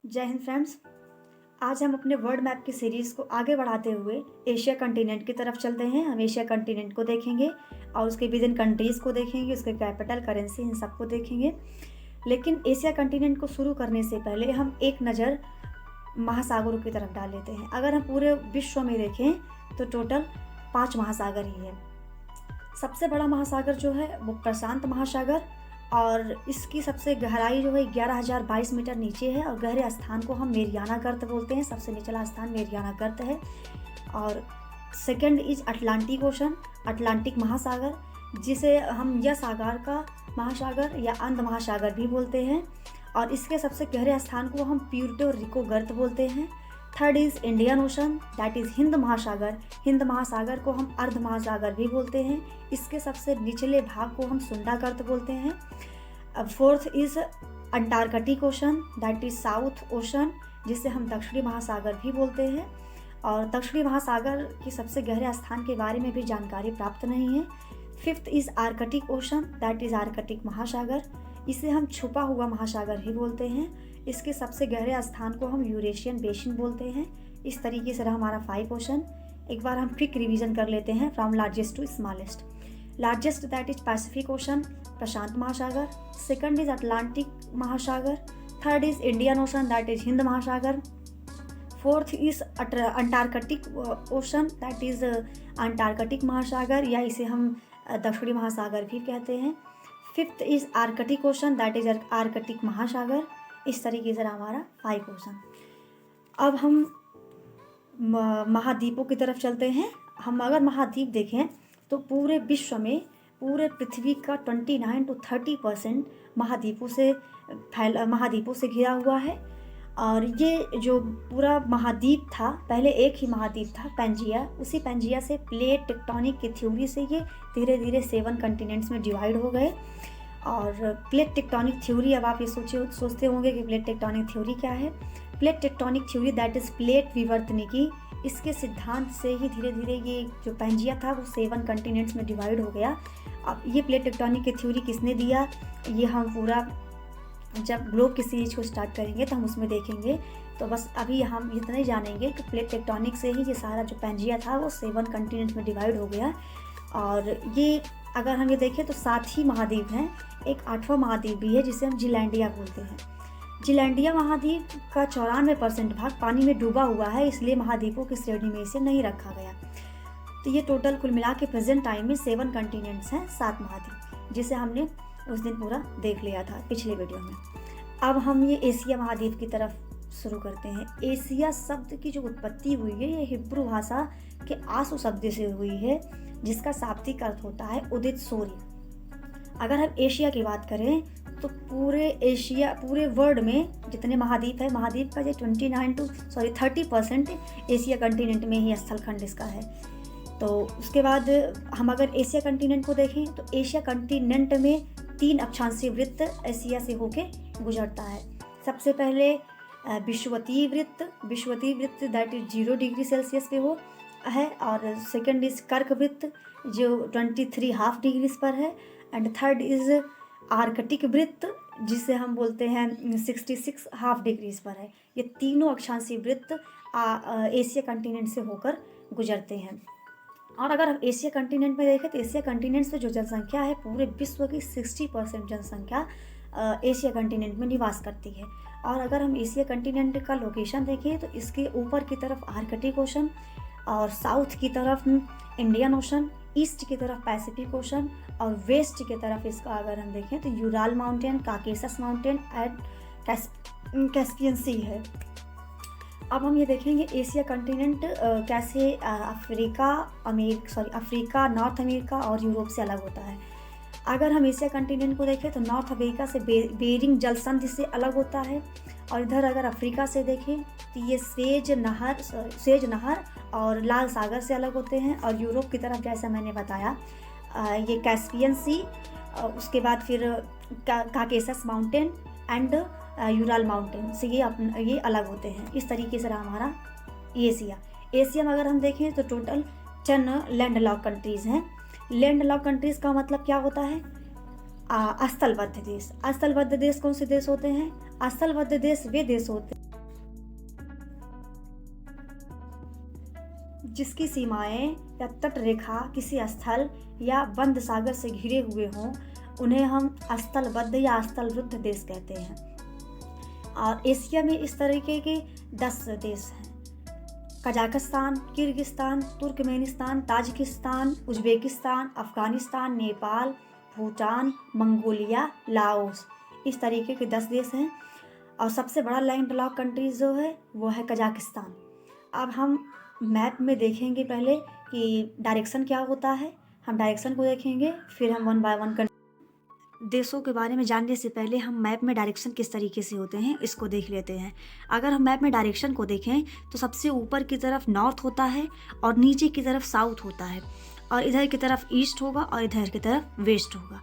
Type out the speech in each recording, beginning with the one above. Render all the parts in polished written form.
जय हिंद फ्रेंड्स। आज हम अपने वर्ल्ड मैप की सीरीज़ को आगे बढ़ाते हुए एशिया कंटिनेंट की तरफ चलते हैं। हम एशिया कंटिनेंट को देखेंगे और उसके विद इन कंट्रीज़ को देखेंगे, उसके कैपिटल, करेंसी, इन सबको देखेंगे। लेकिन एशिया कंटिनेंट को शुरू करने से पहले हम एक नज़र महासागरों की तरफ डाल लेते हैं। अगर हम पूरे विश्व में देखें तो टोटल 5 महासागर ही है। सबसे बड़ा महासागर जो है वो प्रशांत महासागर, और इसकी सबसे गहराई जो है 11,022 मीटर नीचे है, और गहरे स्थान को हम मेरियाना गर्त बोलते हैं। सबसे निचला स्थान मेरियाना गर्त है। और second is Atlantic ocean, Atlantic महासागर, जिसे हम या सागर का महासागर या अंध महासागर भी बोलते हैं। और इसके सबसे गहरे स्थान को हम प्यूर्टो रिको गर्त बोलते हैं। Third is Indian Ocean, that is Hind महासागर, हिंद महासागर को हम अर्ध महासागर भी बोलते हैं। इसके सबसे निचले भाग को हम सुंडा गर्त बोलते हैं। अब fourth is Antarctic Ocean, that is south ocean, जिसे हम दक्षिणी महासागर भी बोलते हैं। और दक्षिणी महासागर के सबसे गहरे स्थान के बारे में भी जानकारी प्राप्त नहीं है। Fifth is Arctic Ocean, that is Arctic महासागर, इसे हम छुपा हुआ महासागर ही बोलते हैं। इसके सबसे गहरे स्थान को हम यूरेशियन बेसिन बोलते हैं। इस तरीके से रहा हमारा 5 ओशन। एक बार हम क्विक रिवीजन कर लेते हैं from largest to smallest. Largest that is Pacific Ocean, प्रशांत महासागर। सेकंड इज अटलांटिक महासागर। Third is Indian Ocean, that is Hind महासागर। Fourth is Antarctic Ocean, that is Antarctic महासागर, या इसे हम दक्षिणी महासागर भी कहते हैं। Fifth is Arctic Ocean, that is Arctic महासागर। इस तरीके से हमारा 5 ओशन। अब हम महाद्वीपों की तरफ चलते हैं। हम अगर महाद्वीप देखें तो पूरे विश्व में, पूरे पृथ्वी का 29 to 30% महाद्वीपों से घिरा हुआ है। और ये जो पूरा महाद्वीप था, पहले एक ही महाद्वीप था पेंजिया। उसी पेंजिया से प्लेट टेक्टोनिक की थ्योरी से ये धीरे धीरे 7 कंटिनेंट्स में डिवाइड हो गए। और प्लेट टेक्टोनिक थ्योरी, अब आप ये सोचते होंगे कि प्लेट टेक्टोनिक थ्योरी क्या है। Plate tectonic theory that is plate विवर्तनिकी, इसके सिद्धांत से ही धीरे धीरे ये जो पेंजिया था वो 7 कंटिनेंट्स में डिवाइड हो गया। अब ये प्लेट टेक्टोनिक की थ्योरी किसने दिया, ये हम पूरा जब ग्लोब की सीरीज को स्टार्ट करेंगे तो हम उसमें देखेंगे। तो बस अभी हम इतना ही जानेंगे कि प्लेट टेक्टोनिक से ही ये सारा जो पेंजिया था वो 7 कंटिनेंट्स में डिवाइड हो गया। और ये अगर हम ये देखें तो 7 ही महाद्वीप हैं। एक 8वां महाद्वीप भी है जिसे हम जिलैंडिया बोलते हैं। जिलैंडिया महाद्वीप का 94% भाग पानी में डूबा हुआ है, इसलिए महाद्वीपों की श्रेणी में इसे नहीं रखा गया। तो ये टोटल कुल मिला के प्रेजेंट टाइम में 7 कंटिनेंट्स हैं, 7 महाद्वीप, जिसे हमने उस दिन पूरा देख लिया था पिछले वीडियो में। अब हम ये एशिया महाद्वीप की तरफ शुरू करते हैं। एशिया शब्द की जो उत्पत्ति हुई है ये हिब्रू भाषा के आसु शब्द से हुई है, जिसका शाब्दिक अर्थ होता है उदित सूर्य। अगर हम एशिया की बात करें तो पूरे वर्ल्ड में जितने महाद्वीप है, महाद्वीप का जो 30% एशिया कंटिनेंट में ही स्थलखंड इसका है। तो उसके बाद हम अगर एशिया कंटिनेंट को देखें तो एशिया कंटिनेंट में 3 अक्षांशीय वृत्त एशिया से होके गुजरता है। सबसे पहले विषुवतीय वृत्त दैट इज 0 डिग्री सेल्सियस पे हो है। और सेकंड इज कर्क वृत्त जो 23½ डिग्रीज पर है। एंड थर्ड इज आर्कटिक वृत्त जिसे हम बोलते हैं 66½ डिग्रीज पर है। ये तीनों अक्षांशीय वृत्त एशिया कंटिनेंट से होकर गुजरते हैं। और अगर हम एशिया कंटिनेंट में देखें तो एशिया कंटिनेंट से जो जनसंख्या है, पूरे विश्व की 60% जनसंख्या एशिया कंटिनेंट में निवास करती है। और अगर हम एशिया कंटिनेंट का लोकेशन देखें तो इसके ऊपर की तरफ आर्कटिक ओशन, और साउथ की तरफ इंडियन ओशन, ईस्ट की तरफ पैसिफिक ओशन, और वेस्ट की तरफ इसका अगर हम देखें तो Ural mountain, Caucasus mountain and Caspian sea है। अब हम ये देखेंगे एशिया कंटिनेंट कैसे अफ्रीका, नॉर्थ अमेरिका और यूरोप से अलग होता है। अगर हम एशिया कंटिनेंट को देखें तो नॉर्थ अमेरिका से बेरिंग जलसंधि से अलग होता है। और इधर अगर अफ्रीका से देखें तो ये सेज नहर और लाल सागर से अलग होते हैं। और यूरोप की तरफ जैसा मैंने बताया ये कैस्पियन सी, उसके बाद फिर Caucasus mountain and Ural mountain से ये अलग होते हैं। इस तरीके से रहा हमारा एशिया में अगर हम देखें तो टोटल 10 लैंड लॉक कंट्रीज़ हैं। लैंड लॉक कंट्रीज़ का मतलब क्या होता है, स्थलबद्ध देश। स्थलबद्ध देश कौन से देश होते हैं? स्थलबद्ध देश वे देश होते हैं जिसकी सीमाएं या तट रेखा किसी स्थल या बंद सागर से घिरे हुए हों, उन्हें हम स्थलबद्ध या स्थलरुद्ध देश कहते हैं। और एशिया में इस तरीके के 10 देश हैं: Kazakhstan, Kyrgyzstan, Turkmenistan, Tajikistan, Uzbekistan, Afghanistan, Nepal, Bhutan, Mongolia, Laos. इस तरीके के 10 देश हैं। और सबसे बड़ा लैंडलॉक कंट्रीज जो है वो है कजाकिस्तान। अब हम मैप में देखेंगे पहले कि डायरेक्शन क्या होता है। हम डायरेक्शन को देखेंगे, फिर हम वन बाय वन देशों के बारे में जानने से पहले हम मैप में डायरेक्शन किस तरीके से होते हैं इसको देख लेते हैं। अगर हम मैप में डायरेक्शन को देखें तो सबसे ऊपर की तरफ नॉर्थ होता है और नीचे की तरफ साउथ होता है, और इधर की तरफ ईस्ट होगा और इधर की तरफ वेस्ट होगा।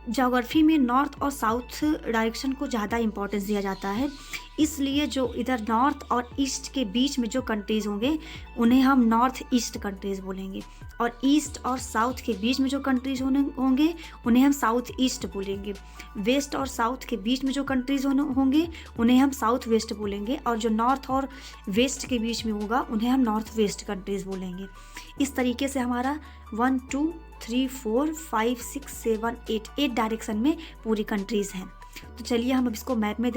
ज्योग्राफी में नॉर्थ और साउथ डायरेक्शन को ज़्यादा इंपॉर्टेंस दिया जाता है, इसलिए जो इधर नॉर्थ और ईस्ट के बीच में जो कंट्रीज़ होंगे उन्हें हम नॉर्थ ईस्ट कंट्रीज़ बोलेंगे, और ईस्ट और साउथ के बीच में जो कंट्रीज़ होंगे उन्हें हम साउथ ईस्ट बोलेंगे। वेस्ट और साउथ के बीच में जो कंट्रीज़ होंगे उन्हें हम साउथ वेस्ट बोलेंगे, और जो नॉर्थ और वेस्ट के बीच में होगा उन्हें हम नॉर्थ वेस्ट कंट्रीज़ बोलेंगे। इस तरीके से हमारा 1 2 3 4 5 6 7 8 डायरेक्शन में पूरी कंट्रीज़ हैं। तो चलिए हम अब इसको मैप में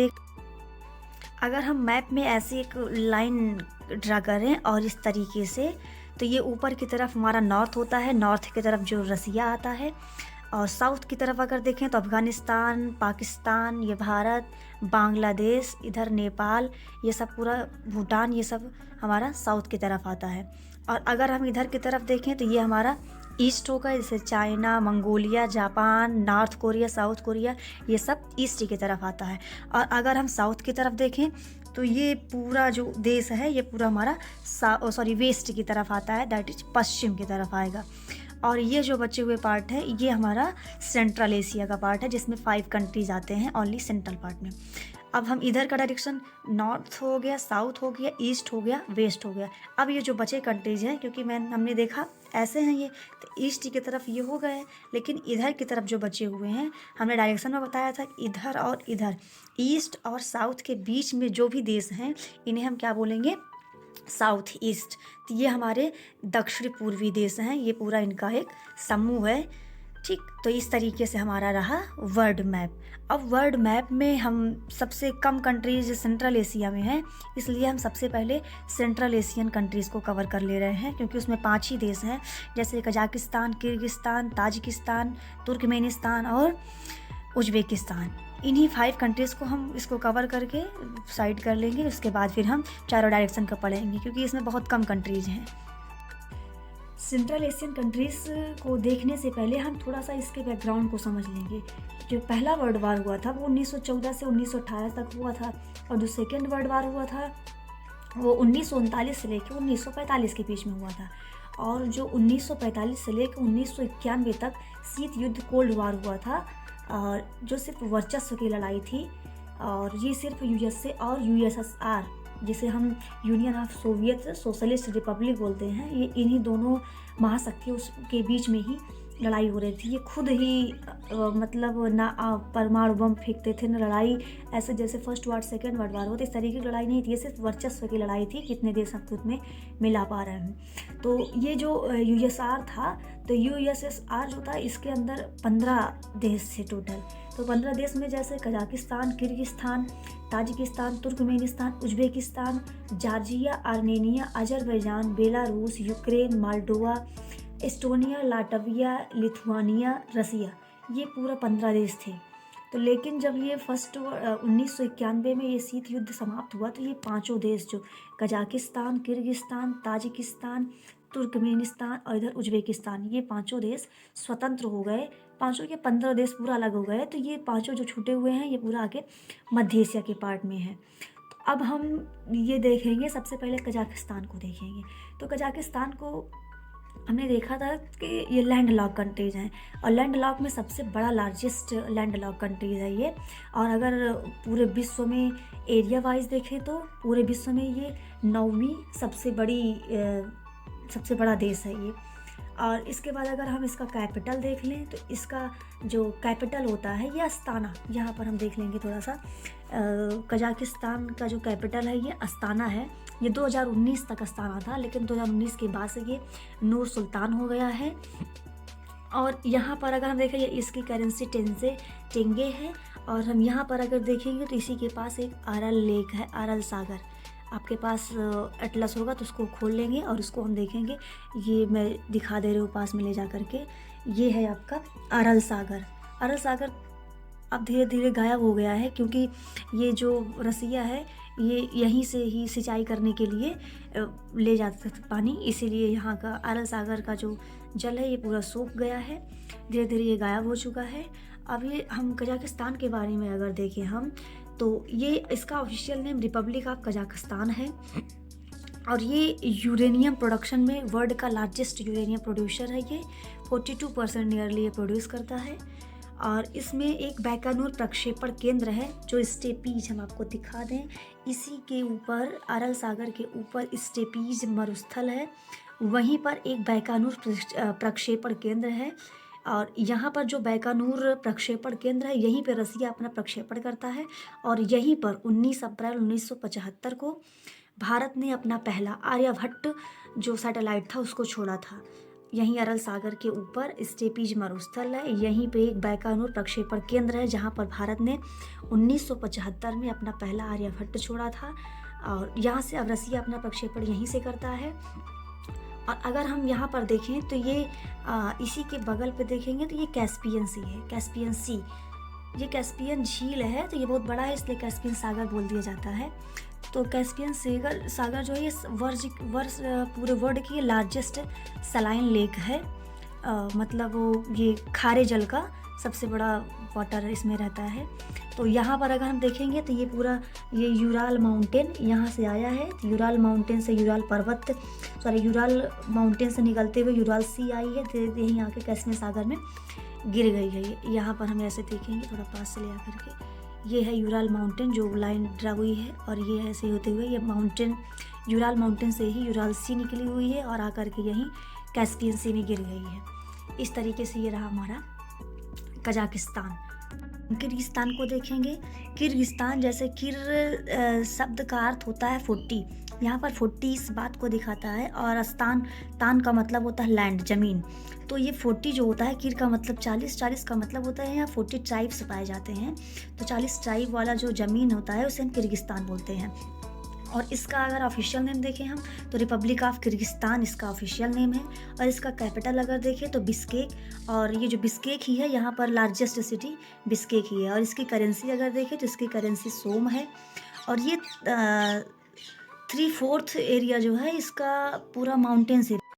अगर हम मैप में ऐसे एक लाइन ड्रा करें और इस तरीके से, तो ये ऊपर की तरफ हमारा नॉर्थ होता है, नॉर्थ की तरफ जो रसिया आता है, और साउथ की तरफ अगर देखें तो अफ़गानिस्तान, पाकिस्तान, ये भारत, बांग्लादेश, इधर नेपाल, ये सब पूरा भूटान, ये सब हमारा साउथ की तरफ आता है। और अगर हम इधर की तरफ देखें तो ये हमारा ईस्ट होगा, जैसे China, Mongolia, Japan, north Korea, south Korea, ये सब ईस्ट की तरफ आता है। और अगर हम साउथ की तरफ देखें तो ये पूरा जो देश है ये पूरा हमारा वेस्ट की तरफ आता है, दैट इज पश्चिम की तरफ आएगा। और ये जो बचे हुए पार्ट है ये हमारा सेंट्रल एशिया का पार्ट है, जिसमें 5 कंट्रीज आते हैं ओनली सेंट्रल पार्ट में। अब हम इधर का डायरेक्शन नॉर्थ हो गया, साउथ हो गया, ईस्ट हो गया, वेस्ट हो गया। अब ये जो बचे कंट्रीज हैं, क्योंकि हमने देखा ऐसे हैं ये, तो ईस्ट की तरफ ये हो गए, लेकिन इधर की तरफ जो बचे हुए हैं हमने डायरेक्शन में बताया था इधर और इधर, ईस्ट और साउथ के बीच में जो भी देश हैं इन्हें हम क्या बोलेंगे, साउथ ईस्ट। तो ये हमारे दक्षिण पूर्वी देश हैं, ये पूरा इनका एक समूह है। ठीक, तो इस तरीके से हमारा रहा वर्ल्ड मैप। अब वर्ल्ड मैप में हम सबसे कम कंट्रीज सेंट्रल एशिया में हैं, इसलिए हम सबसे पहले सेंट्रल एशियन कंट्रीज़ को कवर कर ले रहे हैं, क्योंकि उसमें 5 ही देश हैं, जैसे कजाकिस्तान, किर्गिस्तान, ताजिकिस्तान, तुर्कमेनिस्तान और उज्बेकिस्तान। इन्हीं 5 कंट्रीज़ को हम इसको कवर करके साइड कर लेंगे। उसके बाद फिर हम चारों डायरेक्शन का पढ़ेंगे, क्योंकि इसमें बहुत कम कंट्रीज़ हैं। सेंट्रल एशियन कंट्रीज़ को देखने से पहले हम थोड़ा सा इसके बैकग्राउंड को समझ लेंगे। जो पहला वर्ल्ड वार हुआ था वो 1914 से 1918 तक हुआ था, और जो सेकेंड वर्ल्ड वार हुआ था वो 1939 से लेकर 1945 के बीच में हुआ था। और जो 1945 से लेकर 1991 तक शीत युद्ध कोल्ड वार हुआ था, और जो सिर्फ वर्चस्व की लड़ाई थी, और ये सिर्फ यूएसए और यूएसएसआर, जिसे हम union of Soviet socialist Republic बोलते हैं, ये इन्हीं दोनों महाशक्तियों के बीच में ही लड़ाई हो रही थी। ये खुद ही मतलब ना परमाणु बम फेंकते थे, ना लड़ाई ऐसे जैसे first war second world war होते, इस तरीके की लड़ाई नहीं थी। ये सिर्फ वर्चस्व की लड़ाई थी, कितने देश हम खुद में मिला पा रहे हैं। तो ये जो यूएसआर था, तो यूएसएसआर जो था इसके अंदर 15 देश थे टोटल। तो 15 देश में जैसे Kazakhstan, Kyrgyzstan, Tajikistan, Turkmenistan, Uzbekistan, Georgia, Armenia, Azerbaijan, Belarus, Ukraine, Moldova, Estonia, Latvia, Lithuania, Russia, ये पूरा 15 देश थे। तो लेकिन जब ये 1991 में ये शीत युद्ध समाप्त हुआ, तो ये 5 देश जो कजाकिस्तान, किर्गिस्तान, ताजिकिस्तान, तुर्कमेनिस्तान और इधर उज्बेकिस्तान, ये 5 देश स्वतंत्र हो गए। 5 के 15 देश पूरा अलग हो गए। तो ये 5 जो छूटे हुए हैं ये पूरा आगे मध्य एशिया के पार्ट में है। तो अब हम ये देखेंगे, सबसे पहले कजाकिस्तान को देखेंगे। तो कजाकिस्तान को हमने देखा था कि ये लैंड लॉक कंट्रीज़ हैं, और लैंड लॉक में सबसे बड़ा लार्जेस्ट लैंड लॉक कंट्रीज़ है ये। और अगर पूरे विश्व में एरिया वाइज देखें तो पूरे विश्व में ये 9वीं सबसे बड़ा देश है ये। और इसके बाद अगर हम इसका कैपिटल देख लें तो इसका जो कैपिटल होता है ये अस्ताना, यहाँ पर हम देख लेंगे थोड़ा सा। कजाकिस्तान का जो कैपिटल है ये अस्ताना है। ये 2019 तक अस्ताना था, लेकिन 2019 के बाद से ये नूर सुल्तान हो गया है। और यहाँ पर अगर हम देखें, ये इसकी करेंसी टेंगे है। और हम यहाँ पर अगर देखेंगे तो इसी के पास एक अरल लेक है, अरल सागर। आपके पास एटलस होगा तो उसको खोल लेंगे और उसको हम देखेंगे। ये मैं दिखा दे रही हूँ पास में ले जा करके। ये है आपका अरल सागर। अरल सागर अब धीरे धीरे गायब हो गया है, क्योंकि ये जो रसिया है ये यहीं से ही सिंचाई करने के लिए ले जाता था पानी, इसीलिए यहाँ का अरल सागर का जो जल है ये पूरा सूख गया है। धीरे धीरे ये गायब हो चुका है। अब ये हम कजाकिस्तान के बारे में अगर देखें हम, तो ये इसका official name Republic of Kazakhstan है। और ये यूरेनियम प्रोडक्शन में वर्ल्ड का लार्जेस्ट यूरेनियम प्रोड्यूसर है। ये 42% नियरली ये प्रोड्यूस करता है। और इसमें एक बैकानूर प्रक्षेपण केंद्र है, जो स्टेपीज हम आपको दिखा दें, इसी के ऊपर अरल सागर के ऊपर स्टेपीज मरुस्थल है, वहीं पर एक बैकानूर प्रक्षेपण केंद्र है। और यहाँ पर जो बैकानूर प्रक्षेपण केंद्र है, यहीं पर रसिया अपना प्रक्षेपण करता है। और यहीं पर 19 अप्रैल 1975 को भारत ने अपना पहला आर्यभट्ट जो सैटेलाइट था उसको छोड़ा था। यहीं अरल सागर के ऊपर स्टेपीज मरुस्थल है, यहीं पे एक बैकानूर प्रक्षेपण केंद्र है, जहाँ पर भारत ने 1975 में अपना पहला आर्यभट्ट छोड़ा था। और यहाँ से अब रसिया अपना प्रक्षेपण यहीं से करता है। और अगर हम यहाँ पर देखें तो ये इसी के बगल पे देखेंगे तो ये कैस्पियन सी है, कैस्पियन सी। ये कैस्पियन झील है, तो ये बहुत बड़ा है, इसलिए कैस्पियन सागर बोल दिया जाता है। तो कैस्पियन सागर जो है ये पूरे वर्ल्ड की लार्जेस्ट सलाइन लेक है। मतलब वो ये खारे जल का सबसे बड़ा वाटर इसमें रहता है। तो यहाँ पर अगर हम देखेंगे तो ये पूरा ये यूराल माउंटेन यहाँ से आया है। यूराल माउंटेन से यूराल माउंटेन से निकलते हुए यूराल सी आई है, धीरे धीरे यहीं आके कैस्पियन सागर में गिर गई है। यहाँ पर हम ऐसे देखेंगे थोड़ा पास से ले आकर के, ये है यूराल माउंटेन जो लाइन ड्रा हुई है। और ये ऐसे होते हुए ये माउंटेन यूराल माउंटेन से ही यूराल सी निकली हुई है और आकर के यहीं कैस्पियन सी में गिर गई है। इस तरीके से ये रहा हमारा कजाकिस्तान। किर्गिस्तान को देखेंगे। किर्गिस्तान, जैसे किर शब्द का अर्थ होता है 40, यहाँ पर 40 इस बात को दिखाता है। और तान का मतलब होता है लैंड, ज़मीन। तो ये 40 जो होता है, किर का मतलब 40 का मतलब होता है यहाँ 40 ट्राइब्स पाए जाते हैं। तो 40 ट्राइब वाला जो ज़मीन होता है उसे हम किर्गिस्तान बोलते हैं। और इसका अगर ऑफिशियल नेम देखें हम तो रिपब्लिक ऑफ किर्गिस्तान इसका ऑफिशियल नेम है। और इसका कैपिटल अगर देखें तो बिस्केक। और ये जो बिस्केक ही है, यहाँ पर लार्जेस्ट सिटी बिस्केक ही है। और इसकी करेंसी अगर देखें तो इसकी करेंसी सोम है। और ये 3/4 एरिया जो है इसका पूरा माउंटेन से